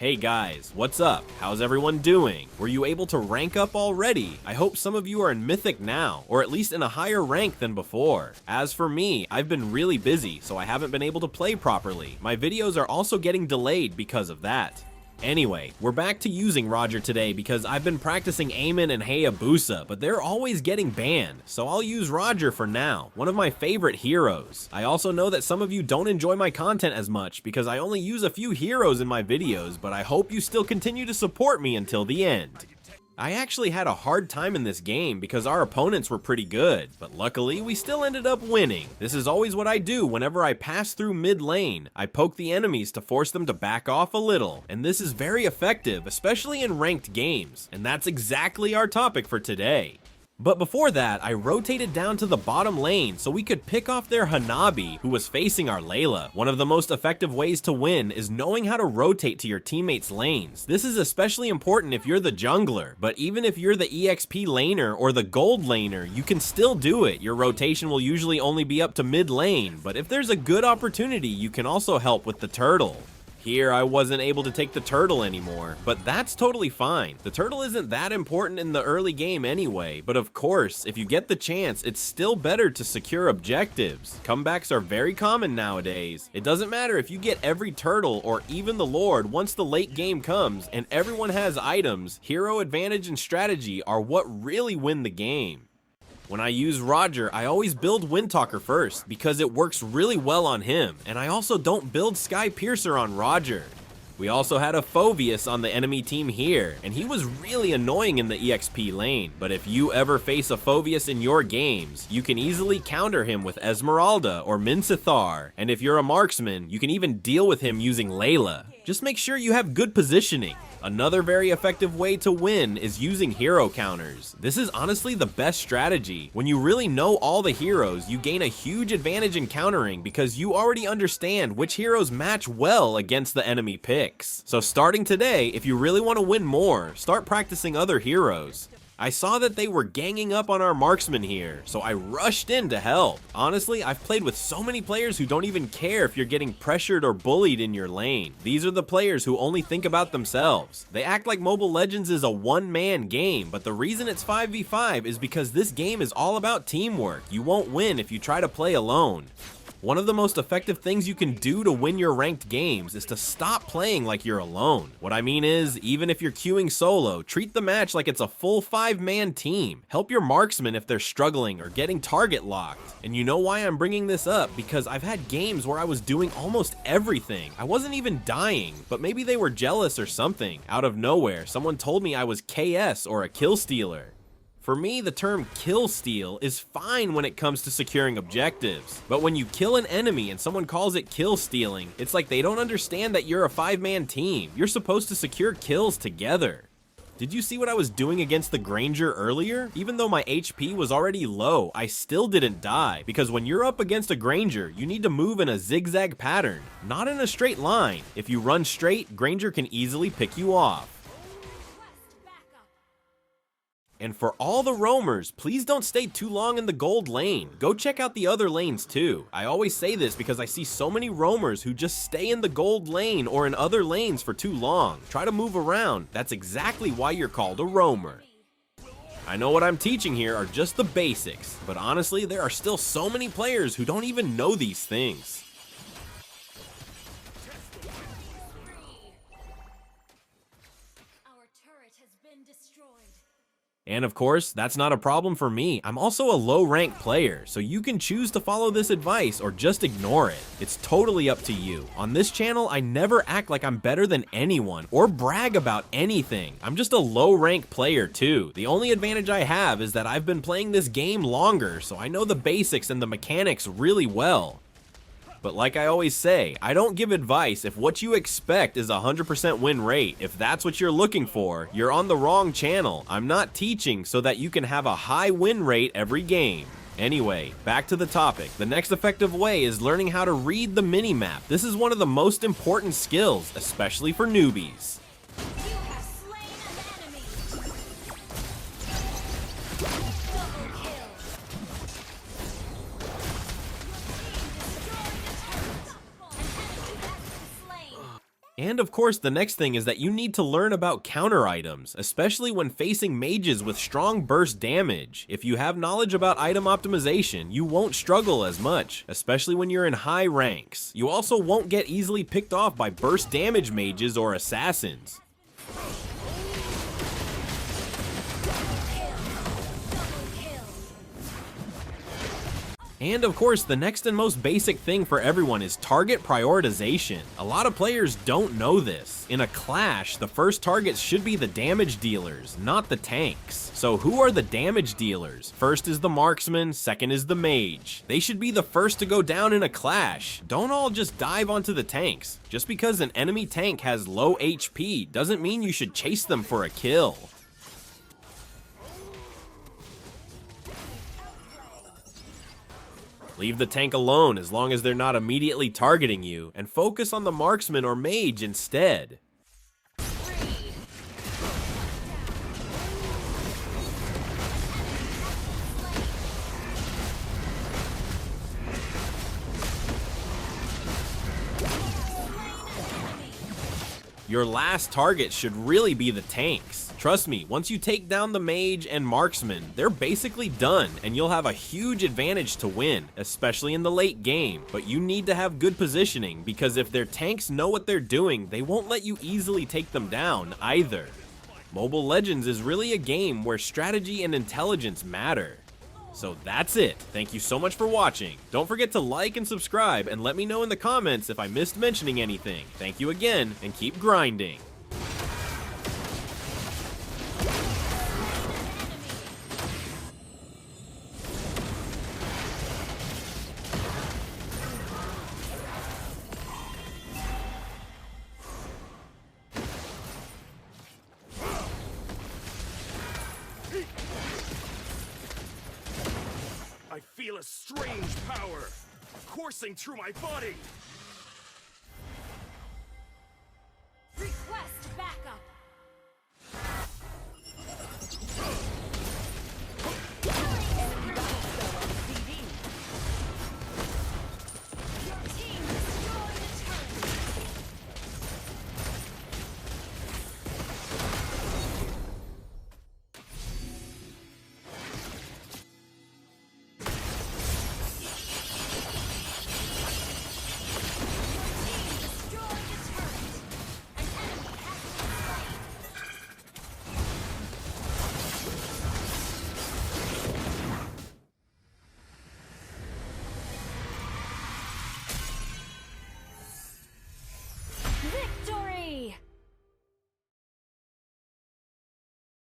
Hey guys, what's up? How's everyone doing? Were you able to rank up already? I hope some of you are in Mythic now, or at least in a higher rank than before. As for me, I've been really busy, so I haven't been able to play properly. My videos are also getting delayed because of that. Anyway, we're back to using Roger today because I've been practicing Eamon and Hayabusa, but they're always getting banned, so I'll use Roger for now, one of my favorite heroes. I also know that some of you don't enjoy my content as much because I only use a few heroes in my videos, but I hope you still continue to support me until the end. I actually had a hard time in this game because our opponents were pretty good, but luckily we still ended up winning. This is always what I do whenever I pass through mid lane. I poke the enemies to force them to back off a little, and this is very effective, especially in ranked games, and that's exactly our topic for today. But before that, I rotated down to the bottom lane so we could pick off their Hanabi, who was facing our Layla. One of the most effective ways to win is knowing how to rotate to your teammates' lanes. This is especially important if you're the jungler, but even if you're the EXP laner or the gold laner, you can still do it. Your rotation will usually only be up to mid lane, but if there's a good opportunity, you can also help with the turtle. Here, I wasn't able to take the turtle anymore, but that's totally fine. The turtle isn't that important in the early game anyway, but of course, if you get the chance, it's still better to secure objectives. Comebacks are very common nowadays. It doesn't matter if you get every turtle or even the lord once the late game comes and everyone has items, hero advantage and strategy are what really win the game. When I use Roger, I always build Windtalker first because it works really well on him, and I also don't build Sky Piercer on Roger. We also had a Phoveus on the enemy team here, and he was really annoying in the EXP lane, but if you ever face a Phoveus in your games, you can easily counter him with Esmeralda or Minsithar, and if you're a marksman, you can even deal with him using Layla. Just make sure you have good positioning. Another very effective way to win is using hero counters. This is honestly the best strategy. When you really know all the heroes, you gain a huge advantage in countering because you already understand which heroes match well against the enemy picks. So starting today, if you really want to win more, start practicing other heroes. I saw that they were ganging up on our marksman here, so I rushed in to help. Honestly, I've played with so many players who don't even care if you're getting pressured or bullied in your lane. These are the players who only think about themselves. They act like Mobile Legends is a one-man game, but the reason it's 5v5 is because this game is all about teamwork. You won't win if you try to play alone. One of the most effective things you can do to win your ranked games is to stop playing like you're alone. What I mean is, even if you're queuing solo, treat the match like it's a full 5-man team. Help your marksmen if they're struggling or getting target locked. And you know why I'm bringing this up? Because I've had games where I was doing almost everything. I wasn't even dying, but maybe they were jealous or something. Out of nowhere, someone told me I was KS or a kill stealer. For me, the term kill steal is fine when it comes to securing objectives, but when you kill an enemy and someone calls it kill stealing, it's like they don't understand that you're a 5-man team. You're supposed to secure kills together. Did you see what I was doing against the Granger earlier? Even though my HP was already low, I still didn't die, because when you're up against a Granger, you need to move in a zigzag pattern, not in a straight line. If you run straight, Granger can easily pick you off. And for all the roamers, please don't stay too long in the gold lane. Go check out the other lanes too. I always say this because I see so many roamers who just stay in the gold lane or in other lanes for too long. Try to move around. That's exactly why you're called a roamer. I know what I'm teaching here are just the basics, but honestly, there are still so many players who don't even know these things. And of course, that's not a problem for me. I'm also a low rank player, so you can choose to follow this advice or just ignore it. It's totally up to you. On this channel, I never act like I'm better than anyone or brag about anything. I'm just a low rank player too. The only advantage I have is that I've been playing this game longer, so I know the basics and the mechanics really well. But like I always say, I don't give advice if what you expect is 100% win rate. If that's what you're looking for, you're on the wrong channel. I'm not teaching so that you can have a high win rate every game. Anyway, back to the topic. The next effective way is learning how to read the minimap. This is one of the most important skills, especially for newbies. And of course, the next thing is that you need to learn about counter items, especially when facing mages with strong burst damage. If you have knowledge about item optimization, you won't struggle as much, especially when you're in high ranks. You also won't get easily picked off by burst damage mages or assassins. And of course, the next and most basic thing for everyone is target prioritization. A lot of players don't know this. In a clash, the first targets should be the damage dealers, not the tanks. So who are the damage dealers? First is the marksman, second is the mage. They should be the first to go down in a clash. Don't all just dive onto the tanks. Just because an enemy tank has low HP doesn't mean you should chase them for a kill. Leave the tank alone as long as they're not immediately targeting you, and focus on the marksman or mage instead. Your last target should really be the tanks. Trust me, once you take down the mage and marksman, they're basically done, and you'll have a huge advantage to win, especially in the late game. But you need to have good positioning, because if their tanks know what they're doing, they won't let you easily take them down either. Mobile Legends is really a game where strategy and intelligence matter. So that's it. Thank you so much for watching. Don't forget to like and subscribe, and let me know in the comments if I missed mentioning anything. Thank you again, and keep grinding. I feel a strange power coursing through my body.